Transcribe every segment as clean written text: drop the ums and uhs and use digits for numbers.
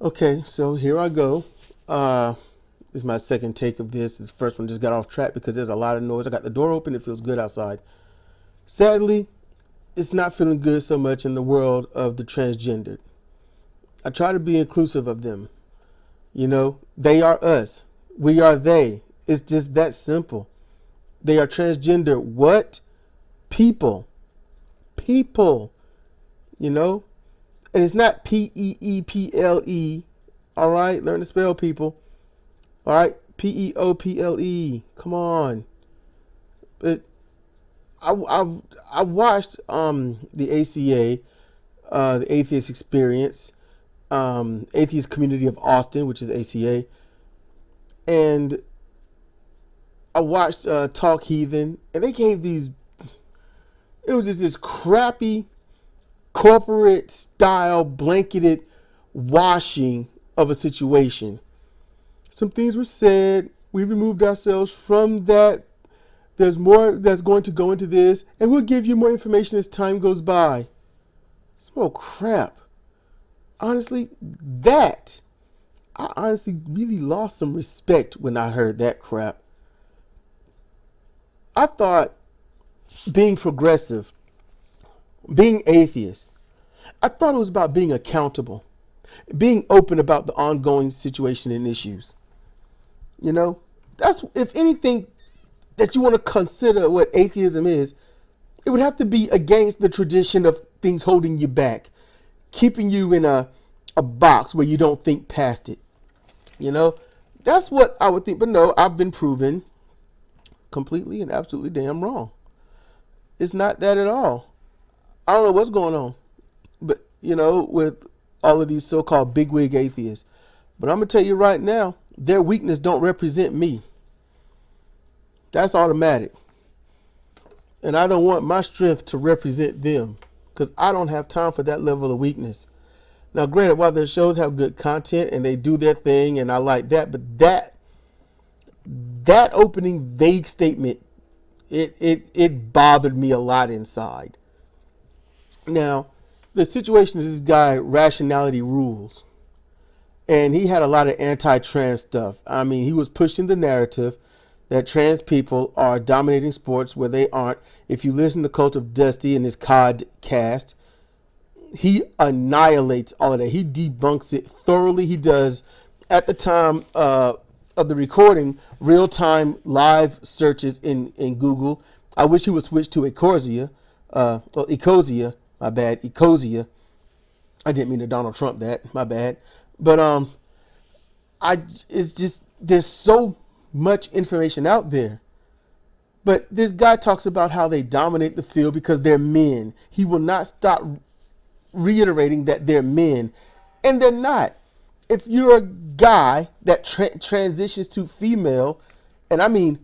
Okay, so here I go. This is my second take of this. This first one just got off track because there's a lot of noise. I got the door open. It feels good outside. Sadly, it's not feeling good so much in the world of the transgendered. I try to be inclusive of them. They are us. We are they. It's just that simple. They are transgender. What? People. People. And it's not Peeple. All right, learn to spell, people. All right, People. Come on. But I watched the ACA, the Atheist Experience, Atheist Community of Austin, which is ACA, and I watched Talk Heathen, and they gave these. It was just this crappy corporate style blanketed washing of a situation. Some things were said. We removed ourselves from that. There's more that's going to go into this, and we'll give you more information as time goes by. Some crap. Honestly, I honestly really lost some respect when I heard that crap. I thought being progressive, being atheist, I thought it was about being accountable, being open about the ongoing situation and issues. That's, if anything, that you want to consider what atheism is, it would have to be against the tradition of things holding you back, keeping you in a box where you don't think past it. That's what I would think. But no, I've been proven completely and absolutely damn wrong. It's not that at all. I don't know what's going on, but with all of these so-called bigwig atheists. But I'm gonna tell you right now, their weakness don't represent me. That's automatic. And I don't want my strength to represent them, because I don't have time for that level of weakness. Now, granted, while their shows have good content and they do their thing, and I like that, but that opening vague statement, it bothered me a lot inside. Now, the situation is this guy, Rationality Rules. And he had a lot of anti-trans stuff. I mean, he was pushing the narrative that trans people are dominating sports where they aren't. If you listen to Cult of Dusty and his COD cast, he annihilates all of that. He debunks it thoroughly. He does, at the time of the recording, real-time live searches in Google. I wish he would switch to Ecosia. Ecosia, my bad, Ecosia. I didn't mean to Donald Trump that, my bad. But it's just, there's so much information out there. But this guy talks about how they dominate the field because they're men. He will not stop reiterating that they're men, and they're not. If you're a guy that transitions to female, and I mean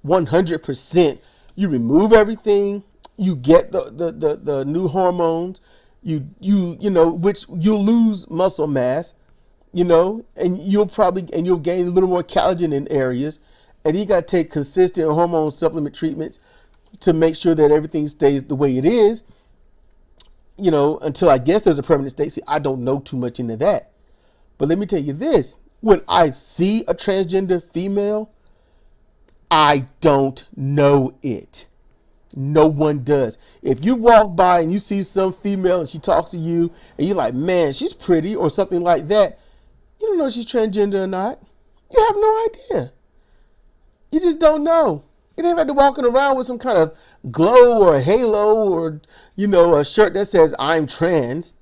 100%, you remove everything, you get the new hormones, which you'll lose muscle mass, and you'll gain a little more collagen in areas, and you got to take consistent hormone supplement treatments to make sure that everything stays the way it is, until I guess there's a permanent state. See, I don't know too much into that. But let me tell you this, when I see a transgender female, I don't know it. No one does. If you walk by and you see some female and she talks to you and you're like, man, she's pretty or something like that, you don't know if she's transgender or not. You have no idea. You just don't know. You ain't like to walking around with some kind of glow or a halo or, a shirt that says I'm trans.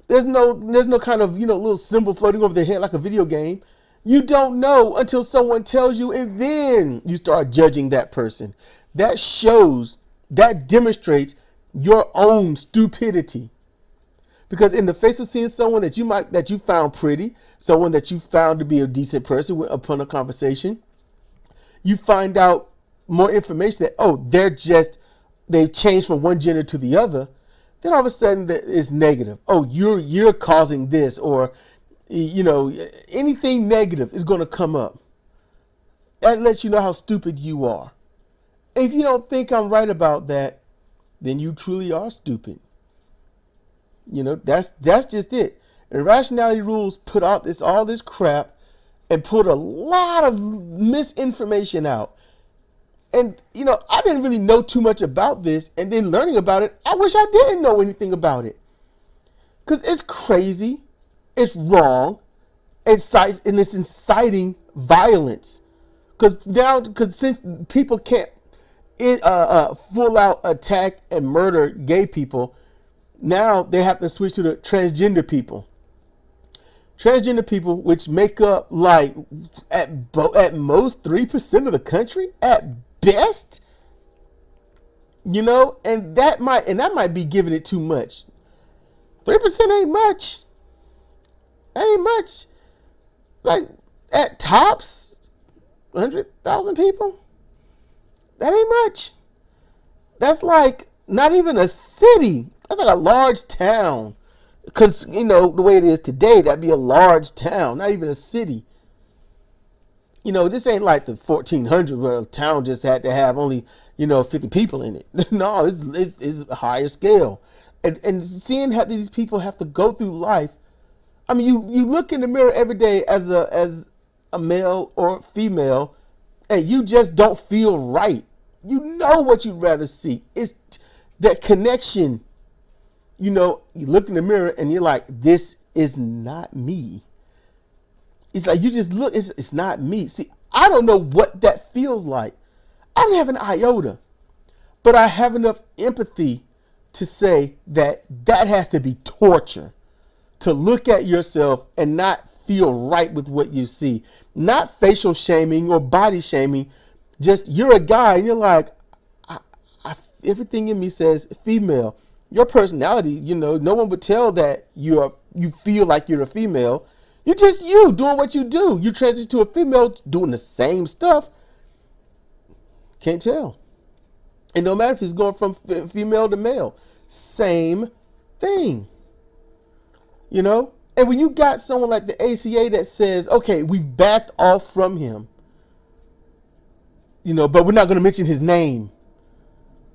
There's no kind of, little symbol floating over their head like a video game. You don't know until someone tells you, and then you start judging that person. That demonstrates your own stupidity. Because in the face of seeing someone that you found pretty, someone that you found to be a decent person upon a conversation, you find out more information that, they've changed from one gender to the other. Then all of a sudden it's negative. Oh, you're causing this, or anything negative is going to come up. That lets you know how stupid you are. If you don't think I'm right about that, then you truly are stupid. That's just it. And Irrationality Rules put out all this crap and put a lot of misinformation out. And, I didn't really know too much about this. And then learning about it, I wish I didn't know anything about it. Because it's crazy. It's wrong. And it's inciting violence. Because since people can't full out attack and murder gay people, now they have to switch to the transgender people. Transgender people, which make up like at most 3% of the country at best, and that might be giving it too much. 3% ain't much. Ain't much. Like at tops, 100,000 people. That ain't much. That's like not even a city. That's like a large town. Because, the way it is today, that'd be a large town, not even a city. This ain't like the 1400s where a town just had to have only, 50 people in it. No, it's a higher scale. And seeing how these people have to go through life. I mean, you look in the mirror every day as a male or female, and you just don't feel right. You know what you'd rather see. It's that connection. You look in the mirror and you're like, this is not me. It's like you just look, it's not me. See, I don't know what that feels like. I don't have an iota, but I have enough empathy to say that has to be torture. To look at yourself and not feel right with what you see. Not facial shaming or body shaming. Just you're a guy and you're like, everything in me says female. Your personality, no one would tell that you feel like you're a female. You're just you doing what you do. You transition to a female doing the same stuff. Can't tell. And no matter if he's going from female to male, same thing. And when you got someone like the ACA that says, okay, we backed off from him, but we're not going to mention his name.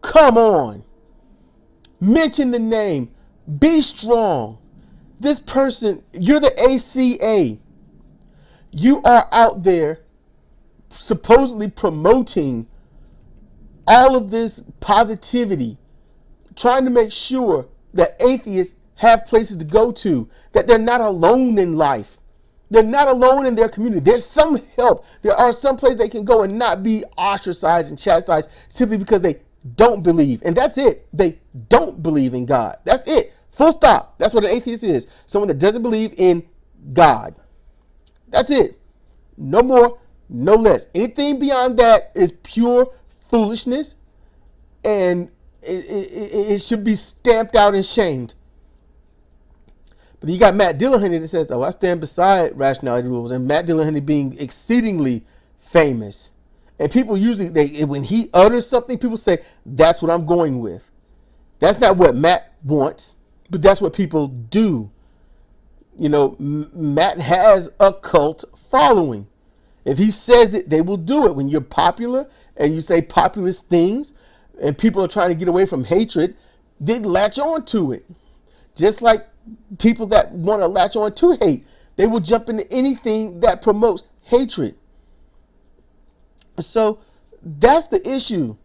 Come on. Mention the name. Be strong. This person, you're the ACA. You are out there supposedly promoting all of this positivity, trying to make sure that atheists have places to go to, that they're not alone in life. They're not alone in their community. There's some help. There are some places they can go and not be ostracized and chastised simply because they don't believe. And that's it. They don't believe in God. That's it. Full stop. That's what an atheist is. Someone that doesn't believe in God. That's it. No more, no less. Anything beyond that is pure foolishness, and it should be stamped out and shamed. But you got Matt Dillahunty that says, I stand beside Rationality Rules. And Matt Dillahunty being exceedingly famous. And people usually, when he utters something, people say, that's what I'm going with. That's not what Matt wants, but that's what people do. Matt has a cult following. If he says it, they will do it. When you're popular and you say populist things and people are trying to get away from hatred, they latch on to it. Just like people that want to latch on to hate, they will jump into anything that promotes hatred. So that's the issue.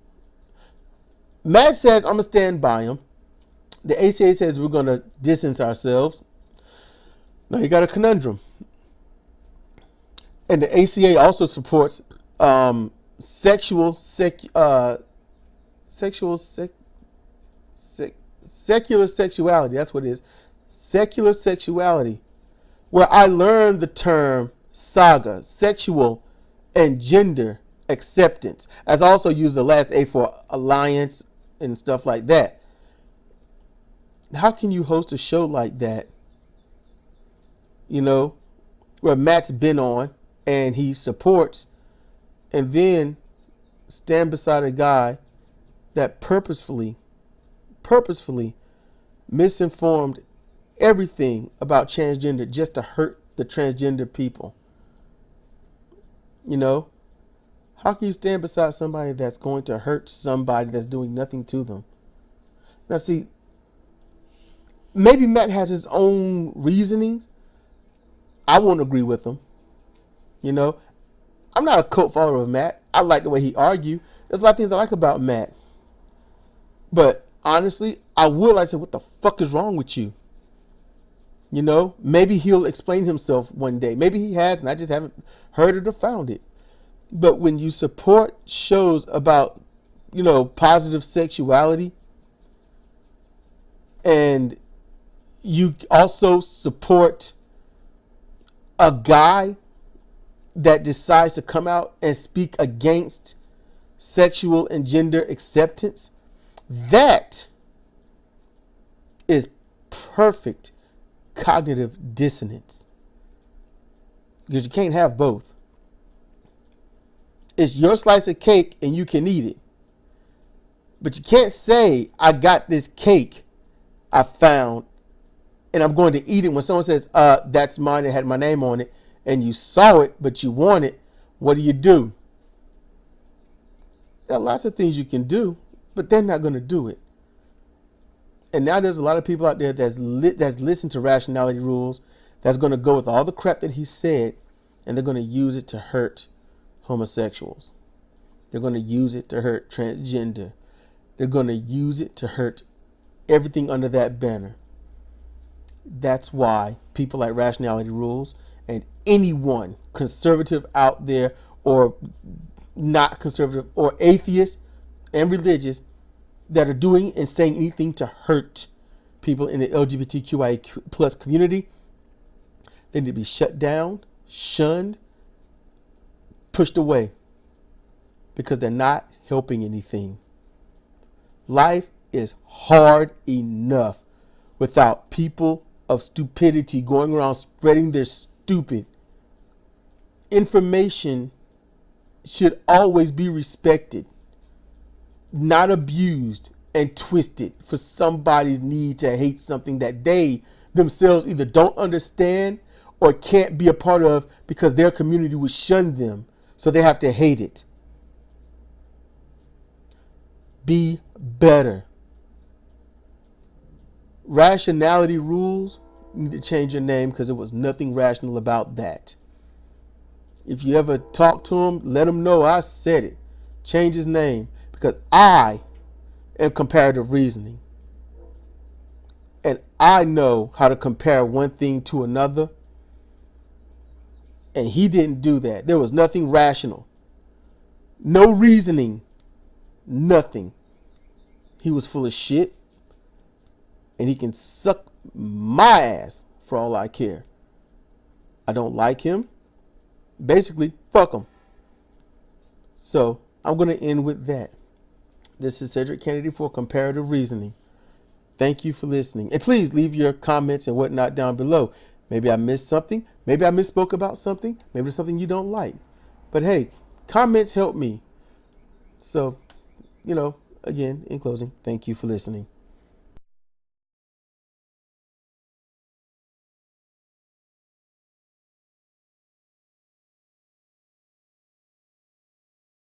Matt says, I'm going to stand by him. The ACA says we're going to distance ourselves. Now you got a conundrum. And the ACA also supports secular sexuality. That's what it is. Secular sexuality. Where I learned the term saga, sexual and gender acceptance. As I also use the last A for alliance and stuff like that. How can you host a show like that, where Matt's been on and he supports, and then stand beside a guy that purposefully misinformed everything about transgender just to hurt the transgender people? How can you stand beside somebody that's going to hurt somebody that's doing nothing to them? Now see, maybe Matt has his own reasonings. I won't agree with him. You know, I'm not a cult follower of Matt. I like the way he argued. There's a lot of things I like about Matt. But honestly, I would like to say, what the fuck is wrong with you? You know, maybe he'll explain himself one day. Maybe he has, and I just haven't heard it or found it. But when you support shows about, you know, positive sexuality, and you also support a guy that decides to come out and speak against sexual and gender acceptance, that is perfect cognitive dissonance. Because you can't have both. It's your slice of cake and you can eat it. But you can't say, I got this cake I found and I'm going to eat it when someone says, that's mine, it had my name on it, and you saw it, but you want it. What do? There are lots of things you can do, but they're not going to do it. And now there's a lot of people out there that's listened to Rationality Rules, that's going to go with all the crap that he said, and they're going to use it to hurt homosexuals. They're going to use it to hurt transgender. They're going to use it to hurt everything under that banner. That's why people like Rationality Rules and anyone conservative out there or not conservative or atheist and religious that are doing and saying anything to hurt people in the LGBTQIA plus community, they need to be shut down, shunned, pushed away, because they're not helping anything. Life is hard enough without people of stupidity going around spreading their stupid information. Should always be respected, not abused and twisted for somebody's need to hate something that they themselves either don't understand or can't be a part of because their community would shun them, so they have to hate it. Be better. Rationality Rules, you need to change your name because there was nothing rational about that. If you ever talk to him, let him know I said it. Change his name, because I am comparative reasoning. And I know how to compare one thing to another. And he didn't do that. There was nothing rational. No reasoning. Nothing. He was full of shit. And he can suck my ass for all I care. I don't like him. Basically, fuck him. So I'm going to end with that. This is Cedric Kennedy for Comparative Reasoning. Thank you for listening. And please leave your comments and whatnot down below. Maybe I missed something. Maybe I misspoke about something. Maybe there's something you don't like. But hey, comments help me. So, again, in closing, thank you for listening.